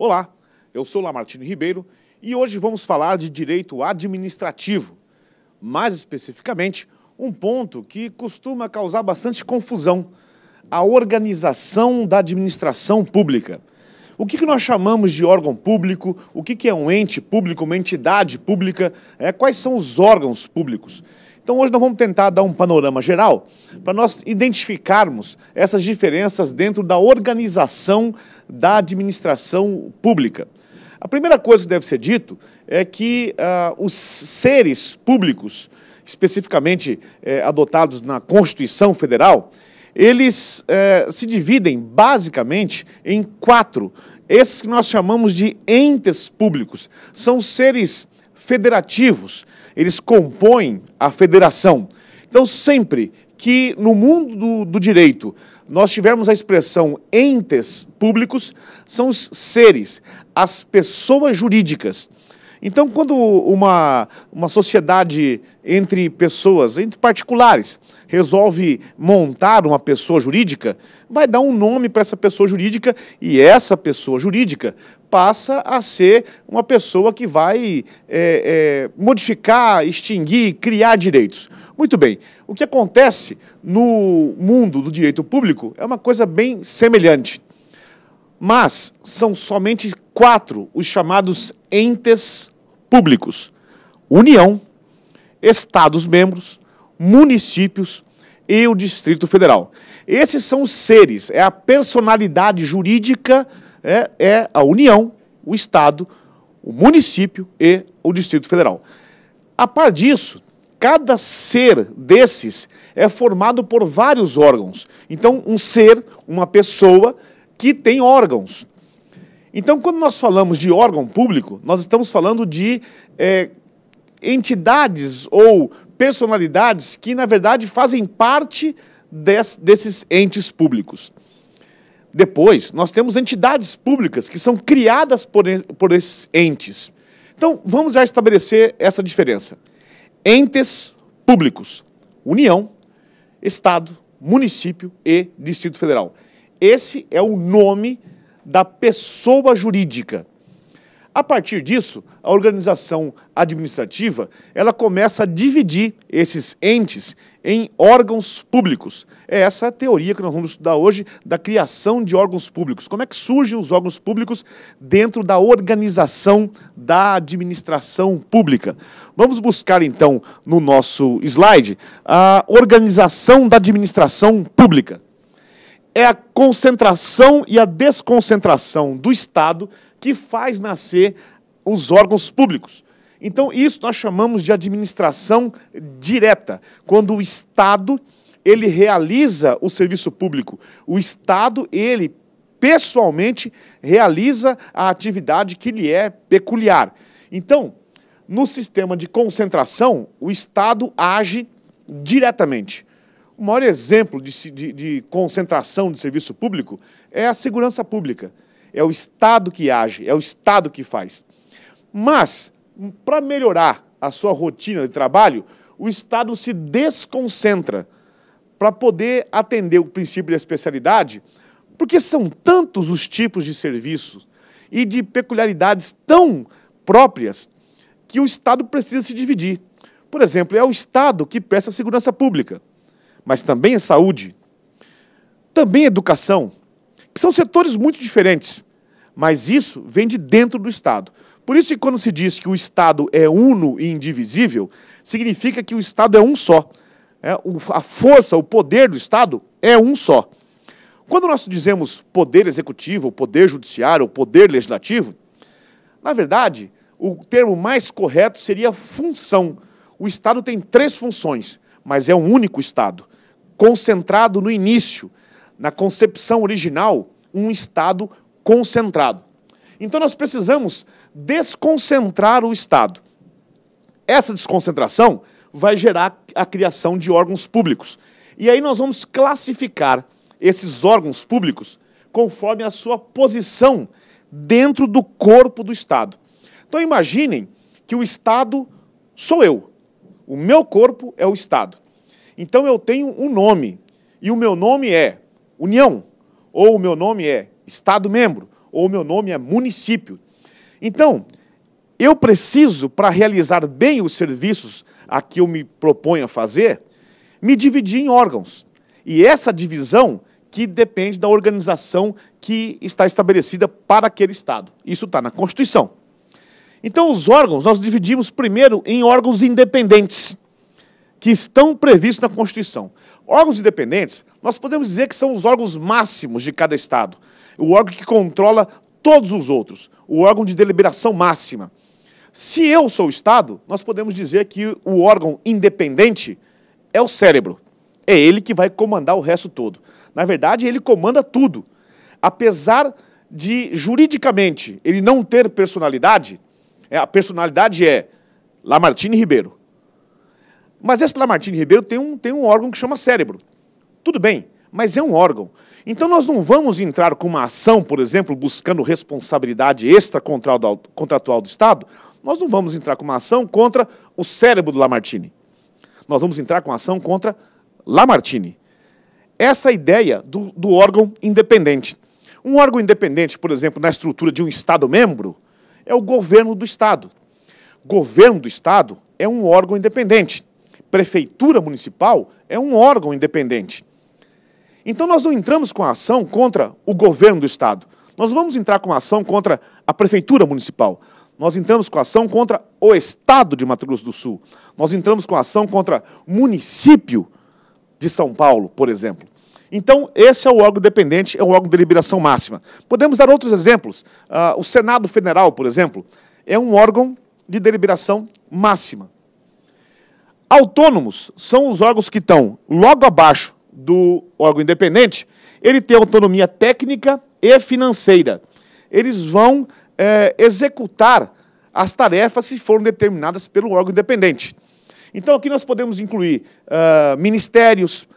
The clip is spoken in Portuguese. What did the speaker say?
Olá, eu sou Lamartine Ribeiro e hoje vamos falar de direito administrativo. Mais especificamente, um ponto que costuma causar bastante confusão: a organização da administração pública. O que nós chamamos de órgão público? O que é um ente público, uma entidade pública? Quais são os órgãos públicos? Então hoje nós vamos tentar dar um panorama geral para nós identificarmos essas diferenças dentro da organização da administração pública. A primeira coisa que deve ser dito é que os seres públicos, especificamente adotados na Constituição Federal, eles se dividem basicamente em 4. Esses que nós chamamos de entes públicos. São seres federativos, eles compõem a federação. Então, sempre que no mundo do direito nós tivermos a expressão entes públicos, são os seres, as pessoas jurídicas. Então, quando uma sociedade entre pessoas, entre particulares, resolve montar uma pessoa jurídica, vai dar um nome para essa pessoa jurídica e essa pessoa jurídica passa a ser uma pessoa que vai modificar, extinguir, criar direitos. Muito bem, o que acontece no mundo do direito público é uma coisa bem semelhante. Mas são somente 4 os chamados entes públicos: União, Estados-membros, municípios e o Distrito Federal. Esses são os seres, é a personalidade jurídica, é a União, o Estado, o município e o Distrito Federal. A par disso, cada ser desses é formado por vários órgãos. Então, um ser, uma pessoa que tem órgãos. Então, quando nós falamos de órgão público, nós estamos falando de entidades ou personalidades que, na verdade, fazem parte desses entes públicos. Depois, nós temos entidades públicas que são criadas por esses entes. Então, vamos já estabelecer essa diferença. Entes públicos: União, Estado, município e Distrito Federal. Esse é o nome da pessoa jurídica. A partir disso, a organização administrativa, ela começa a dividir esses entes em órgãos públicos. É essa a teoria que nós vamos estudar hoje da criação de órgãos públicos. Como é que surgem os órgãos públicos dentro da organização da administração pública? Vamos buscar, então, no nosso slide, a organização da administração pública. É a concentração e a desconcentração do Estado que faz nascer os órgãos públicos. Então, isso nós chamamos de administração direta, quando o Estado ele realiza o serviço público. O Estado, ele, pessoalmente, realiza a atividade que lhe é peculiar. Então, no sistema de concentração, o Estado age diretamente. O maior exemplo de concentração de serviço público é a segurança pública. É o Estado que age, é o Estado que faz. Mas, para melhorar a sua rotina de trabalho, o Estado se desconcentra para poder atender o princípio da especialidade, porque são tantos os tipos de serviços e de peculiaridades tão próprias que o Estado precisa se dividir. Por exemplo, é o Estado que presta segurança pública, mas também é saúde, também é educação, que são setores muito diferentes, mas isso vem de dentro do Estado. Por isso que quando se diz que o Estado é uno e indivisível, significa que o Estado é um só. A força, o poder do Estado é um só. Quando nós dizemos poder executivo, poder judiciário, poder legislativo, na verdade, o termo mais correto seria função. O Estado tem 3 funções, mas é um único Estado, concentrado no início, na concepção original, um Estado concentrado. Então nós precisamos desconcentrar o Estado. Essa desconcentração vai gerar a criação de órgãos públicos. E aí nós vamos classificar esses órgãos públicos conforme a sua posição dentro do corpo do Estado. Então imaginem que o Estado sou eu. O meu corpo é o Estado. Então eu tenho um nome, e o meu nome é União, ou o meu nome é Estado-membro, ou o meu nome é município. Então, eu preciso, para realizar bem os serviços a que eu me proponho a fazer, me dividir em órgãos. E essa divisão que depende da organização que está estabelecida para aquele Estado. Isso está na Constituição. Então, os órgãos, nós dividimos primeiro em órgãos independentes, que estão previstos na Constituição. Órgãos independentes, nós podemos dizer que são os órgãos máximos de cada Estado. O órgão que controla todos os outros. O órgão de deliberação máxima. Se eu sou o Estado, nós podemos dizer que o órgão independente é o cérebro. É ele que vai comandar o resto todo. Na verdade, ele comanda tudo. Apesar de, juridicamente, ele não ter personalidade, a personalidade é Lamartine Ribeiro. Mas esse Lamartine Ribeiro tem um órgão que chama cérebro. Tudo bem, mas é um órgão. Então nós não vamos entrar com uma ação, por exemplo, buscando responsabilidade extracontratual do Estado, nós não vamos entrar com uma ação contra o cérebro do Lamartine. Nós vamos entrar com uma ação contra Lamartine. Essa é a ideia do órgão independente. Um órgão independente, por exemplo, na estrutura de um Estado-membro, é o governo do Estado. Governo do Estado é um órgão independente. Prefeitura municipal é um órgão independente. Então nós não entramos com a ação contra o governo do Estado. Nós vamos entrar com a ação contra a prefeitura municipal. Nós entramos com a ação contra o Estado de Mato Grosso do Sul. Nós entramos com a ação contra o município de São Paulo, por exemplo. Então, esse é o órgão independente, é o órgão de deliberação máxima. Podemos dar outros exemplos. O Senado Federal, por exemplo, é um órgão de deliberação máxima. Autônomos são os órgãos que estão logo abaixo do órgão independente. Ele tem autonomia técnica e financeira. Eles vão executar as tarefas se forem determinadas pelo órgão independente. Então, aqui nós podemos incluir ministérios,